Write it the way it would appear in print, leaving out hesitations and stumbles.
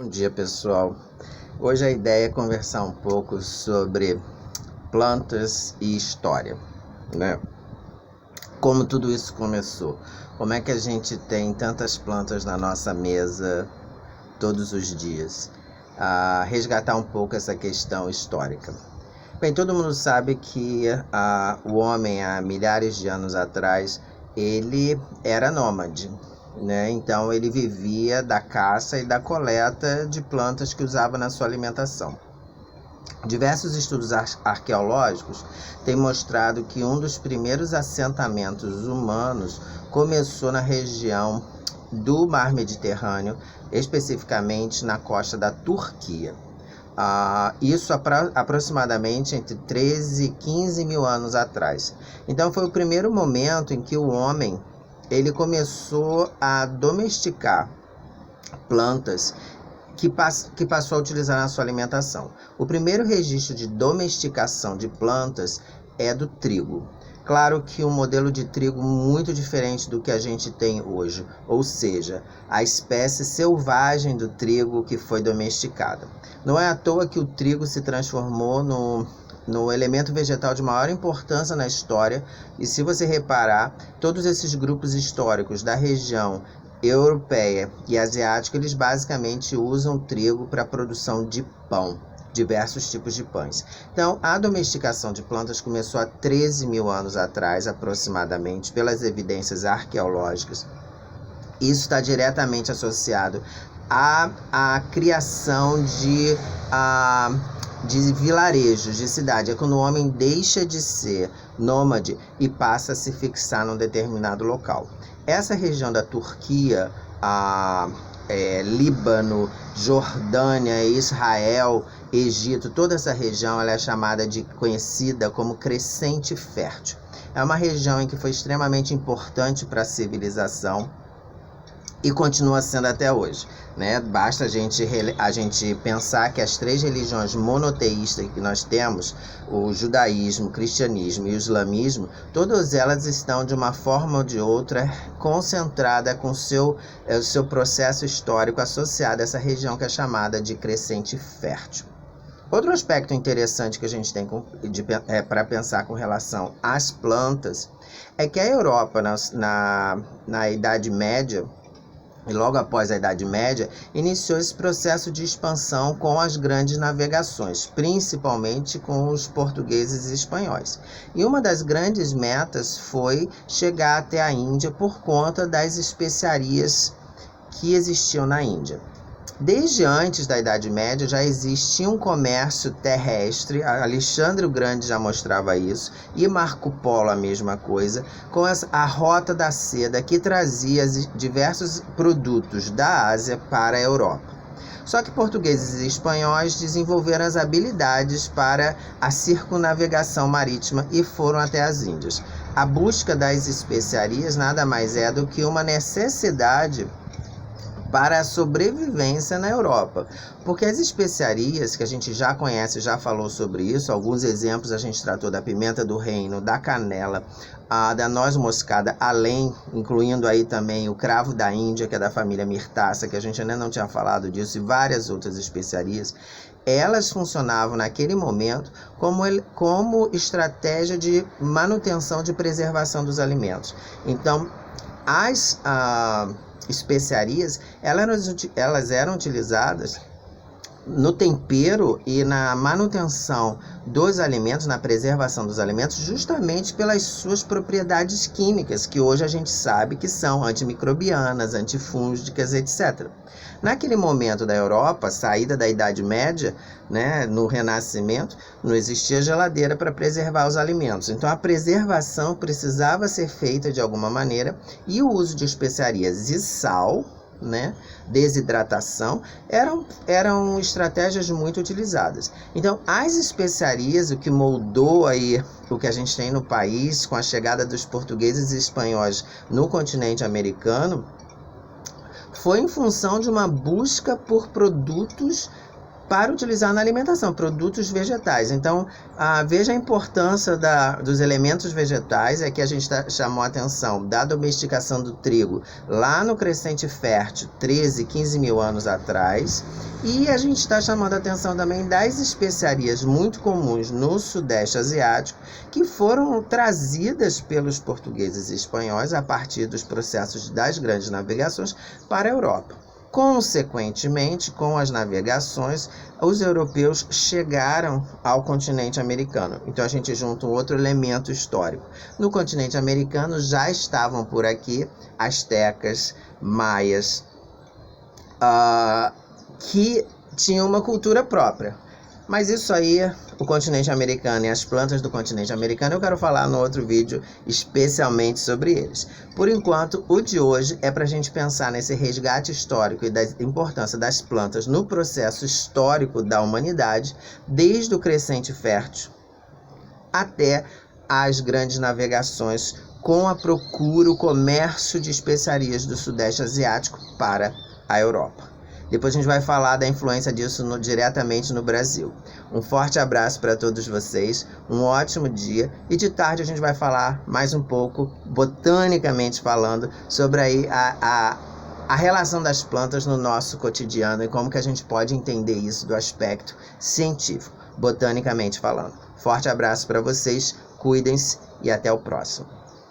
Bom dia, pessoal. Hoje a ideia é conversar um pouco sobre plantas e história, né? Como tudo isso começou? Como é que a gente tem tantas plantas na nossa mesa todos os dias? Resgatar um pouco essa questão histórica. Bem, todo mundo sabe que o homem, há milhares de anos atrás, ele era nômade, né? Então ele vivia da caça e da coleta de plantas que usava na sua alimentação. Diversos estudos arqueológicos têm mostrado que um dos primeiros assentamentos humanos começou na região do Mar Mediterrâneo, especificamente na costa da Turquia. Isso aproximadamente entre 13 e 15 mil anos atrás. Então foi o primeiro momento em que o homem ele começou a domesticar plantas que passou a utilizar na sua alimentação. O primeiro registro de domesticação de plantas é do trigo. Claro que um modelo de trigo muito diferente do que a gente tem hoje, ou seja, a espécie selvagem do trigo que foi domesticada. Não é à toa que o trigo se transformou no elemento vegetal de maior importância na história, e se você reparar, todos esses grupos históricos da região europeia e asiática, eles basicamente usam trigo para a produção de pão, diversos tipos de pães. Então, a domesticação de plantas começou há 13 mil anos atrás, aproximadamente, pelas evidências arqueológicas. Isso está diretamente associado à criação de vilarejos, de cidade. É quando o homem deixa de ser nômade e passa a se fixar num determinado local. Essa região da Turquia, Líbano, Jordânia, Israel, Egito, toda essa região ela é conhecida como crescente fértil. É uma região em que foi extremamente importante para a civilização e continua sendo até hoje, né? Basta a gente pensar que as três religiões monoteístas que nós temos, o judaísmo, o cristianismo e o islamismo, todas elas estão de uma forma ou de outra concentrada com o seu processo histórico associado a essa região que é chamada de crescente fértil. Outro aspecto interessante que a gente tem para pensar com relação às plantas é que a Europa, na Idade Média, e logo após a Idade Média, iniciou esse processo de expansão com as grandes navegações, principalmente com os portugueses e espanhóis. E uma das grandes metas foi chegar até a Índia por conta das especiarias que existiam na Índia. Desde antes da Idade Média já existia um comércio terrestre, Alexandre o Grande já mostrava isso, e Marco Polo a mesma coisa, com a Rota da Seda que trazia diversos produtos da Ásia para a Europa. Só que portugueses e espanhóis desenvolveram as habilidades para a circunnavegação marítima e foram até as Índias. A busca das especiarias nada mais é do que uma necessidade para a sobrevivência na Europa, porque as especiarias que a gente já conhece, já falou sobre isso, alguns exemplos a gente tratou da pimenta do reino, da canela, da noz moscada, incluindo aí também o cravo da Índia, que é da família Mirtácea, que a gente ainda não tinha falado disso, e várias outras especiarias. Elas funcionavam naquele momento como estratégia de manutenção, de preservação dos alimentos. Então, as especiarias, elas eram utilizadas no tempero e na manutenção dos alimentos, na preservação dos alimentos, justamente pelas suas propriedades químicas, que hoje a gente sabe que são antimicrobianas, antifúngicas, etc. Naquele momento da Europa, saída da Idade Média, né, no Renascimento, não existia geladeira para preservar os alimentos. Então, a preservação precisava ser feita de alguma maneira e o uso de especiarias e sal, né, desidratação, eram estratégias muito utilizadas. Então, as especiarias, o que moldou aí o que a gente tem no país com a chegada dos portugueses e espanhóis no continente americano, foi em função de uma busca por produtos para utilizar na alimentação, produtos vegetais. Então, veja a importância dos elementos vegetais. Aqui a gente chamou a atenção da domesticação do trigo lá no Crescente Fértil, 13, 15 mil anos atrás. E a gente está chamando a atenção também das especiarias muito comuns no Sudeste Asiático, que foram trazidas pelos portugueses e espanhóis a partir dos processos das grandes navegações para a Europa. Consequentemente, com as navegações, os europeus chegaram ao continente americano. Então a gente junta um outro elemento histórico. No continente americano já estavam por aqui astecas, maias, que tinham uma cultura própria. Mas isso aí, o continente americano e as plantas do continente americano, eu quero falar no outro vídeo especialmente sobre eles. Por enquanto, o de hoje é para a gente pensar nesse resgate histórico e da importância das plantas no processo histórico da humanidade, desde o Crescente Fértil até as grandes navegações com a procura, o comércio de especiarias do Sudeste Asiático para a Europa. Depois a gente vai falar da influência disso diretamente no Brasil. Um forte abraço para todos vocês, um ótimo dia. E de tarde a gente vai falar mais um pouco, botanicamente falando, sobre aí a relação das plantas no nosso cotidiano e como que a gente pode entender isso do aspecto científico, botanicamente falando. Forte abraço para vocês, cuidem-se e até o próximo.